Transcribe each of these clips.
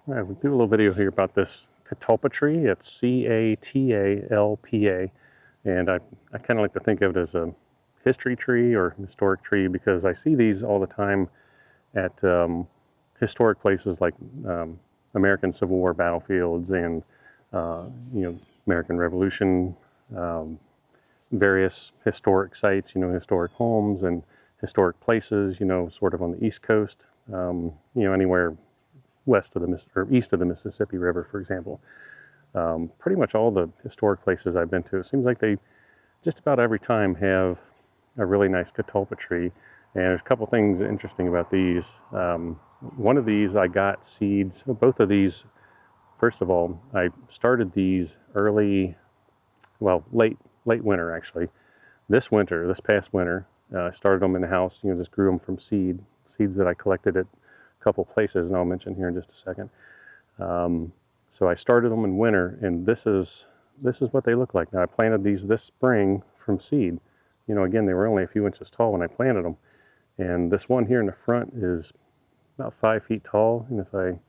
All right, we'll do a little video here about this catalpa tree. It's C-A-T-A-L-P-A, and I kind of like to think of it as a history tree or historic tree because I see these all the time at historic places like American Civil War battlefields and American Revolution, various historic sites, historic homes and historic places, sort of on the East Coast, anywhere west of the or east of the Mississippi River, for example. Pretty much all the historic places I've been to, it seems like they just about every time have a really nice catalpa tree. And there's a couple things interesting about these. One of these I got seeds, both of these, first of all, I started these early, well, late winter actually. This past winter, I started them in the house, just grew them from seeds that I collected at a couple places, and I'll mention here in just a second. So I started them in winter, and this is what they look like. Now I planted these this spring from seed. Again, they were only a few inches tall when I planted them. And this one here in the front is about 5 feet tall. And if I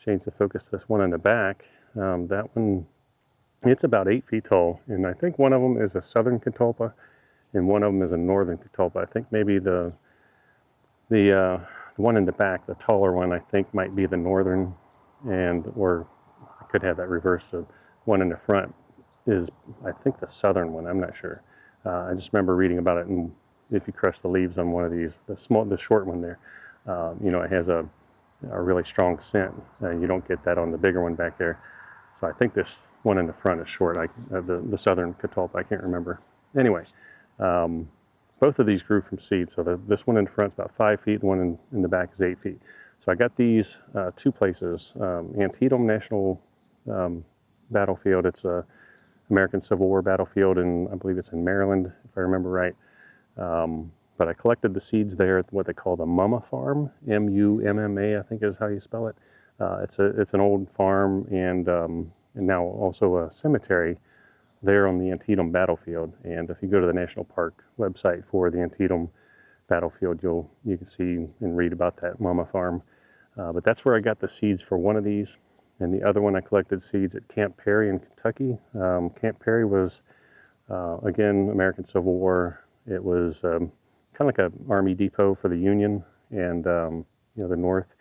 change the focus to this one in the back, that one, it's about 8 feet tall. And I think one of them is a Southern Catalpa and one of them is a Northern Catalpa. I think maybe the one in the back, the taller one, I think might be the Northern, or I could have that reversed. The one in the front is, I think, the Southern one. I'm not sure. I just remember reading about it, and if you crush the leaves on one of these, the short one there, it has a really strong scent. You don't get that on the bigger one back there. So I think this one in the front is short. The Southern Catalpa, I can't remember. Anyway, both of these grew from seed. So this one in the front is about 5 feet. The one in the back is 8 feet. So I got these two places. Antietam National Battlefield. It's a American Civil War battlefield, and I believe it's in Maryland, if I remember right. But I collected the seeds there at what they call the Mumma Farm, M-U-M-M-A, I think is how you spell it. It's an old farm and now also a cemetery there on the Antietam battlefield. And if you go to the National Park website for the Antietam battlefield, you can see and read about that Mumma Farm. But that's where I got the seeds for one of these. And the other one I collected seeds at Camp Perry in Kentucky. Camp Perry was, again, American Civil War. It was kind of like an army depot for the Union and the North.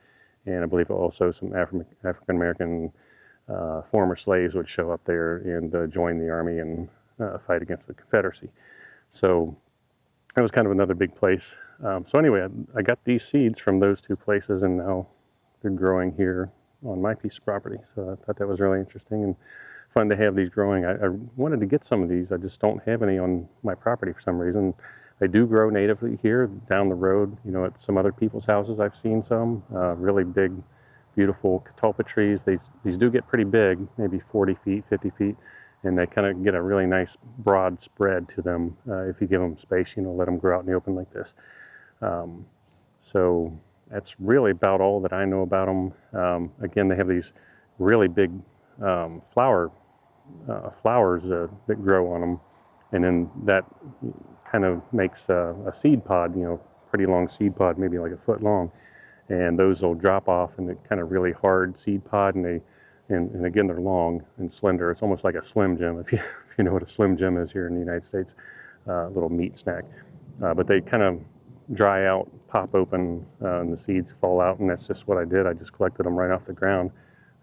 And I believe also some African-American former slaves would show up there and join the army and fight against the Confederacy. So that was kind of another big place. So anyway, I got these seeds from those two places, and now they're growing here on my piece of property. So I thought that was really interesting and fun to have these growing. I wanted to get some of these. I just don't have any on my property for some reason. They do grow natively here down the road. At some other people's houses I've seen some really big, beautiful catalpa trees. These do get pretty big, maybe 40 feet, 50 feet, and they kind of get a really nice broad spread to them if you give them space, let them grow out in the open like this. So that's really about all that I know about them. Again, they have these really big flowers that grow on them, and then that kind of makes a seed pod, pretty long seed pod, maybe like a foot long, and those will drop off in a kind of really hard seed pod, and again they're long and slender. It's almost like a Slim Jim, if you know what a Slim Jim is here in the United States, a little meat snack. But they kind of dry out, pop open, and the seeds fall out, and that's just what I did. I just collected them right off the ground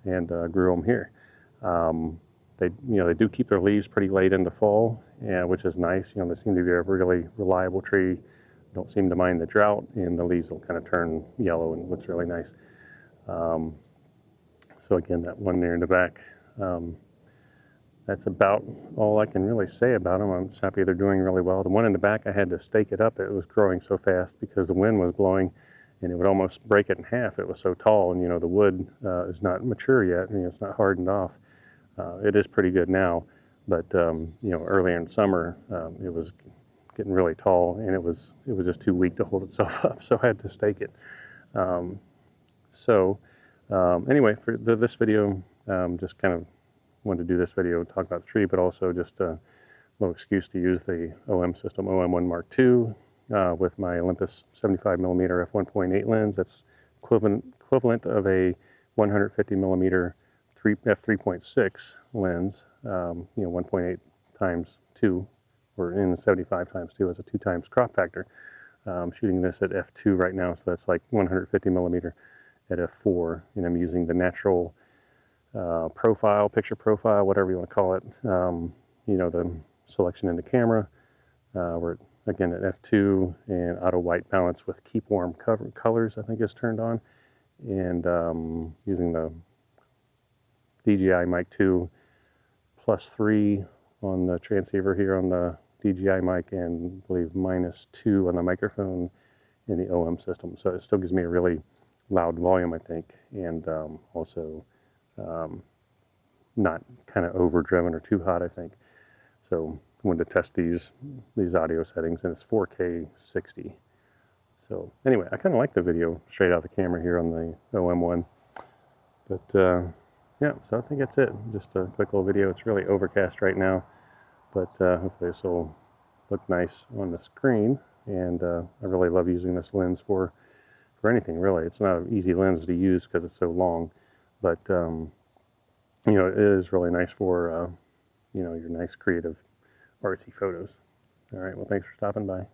and grew them here. They do keep their leaves pretty late into fall, which is nice. They seem to be a really reliable tree. Don't seem to mind the drought, and the leaves will kind of turn yellow and looks really nice. So again, that one there in the back, that's about all I can really say about them. I'm just happy they're doing really well. The one in the back, I had to stake it up. It was growing so fast because the wind was blowing, and it would almost break it in half. It was so tall, and the wood is not mature yet. It's not hardened off. It is pretty good now, but earlier in summer, it was getting really tall, and it was just too weak to hold itself up, so I had to stake it. Anyway, for this video, just kind of wanted to do this video, talk about the tree, but also just a little excuse to use the OM system, OM1 Mark II, with my Olympus 75mm f1.8 lens. That's equivalent of a 150 millimeter f3.6 lens, 1.8 times 2, or in 75 times 2 as a 2 times crop factor. Shooting this at f2 right now, so that's like 150 millimeter at f4, and I'm using the natural profile, picture profile, whatever you want to call it, the selection in the camera. We're again at f2, and auto white balance with keep warm colors I think is turned on, and using the DJI Mic 2 +3 on the transceiver here on the DJI mic, and I believe -2 on the microphone in the OM system. So it still gives me a really loud volume, I think, and also not kind of overdriven or too hot, I think. So I wanted to test these audio settings, and it's 4K 60. So anyway, I kind of like the video straight out of the camera here on the OM one. But yeah, so I think that's it. Just a quick little video. It's really overcast right now, but hopefully this will look nice on the screen. And I really love using this lens for anything, really. It's not an easy lens to use because it's so long, but it is really nice for your nice creative artsy photos. All right, well, thanks for stopping by.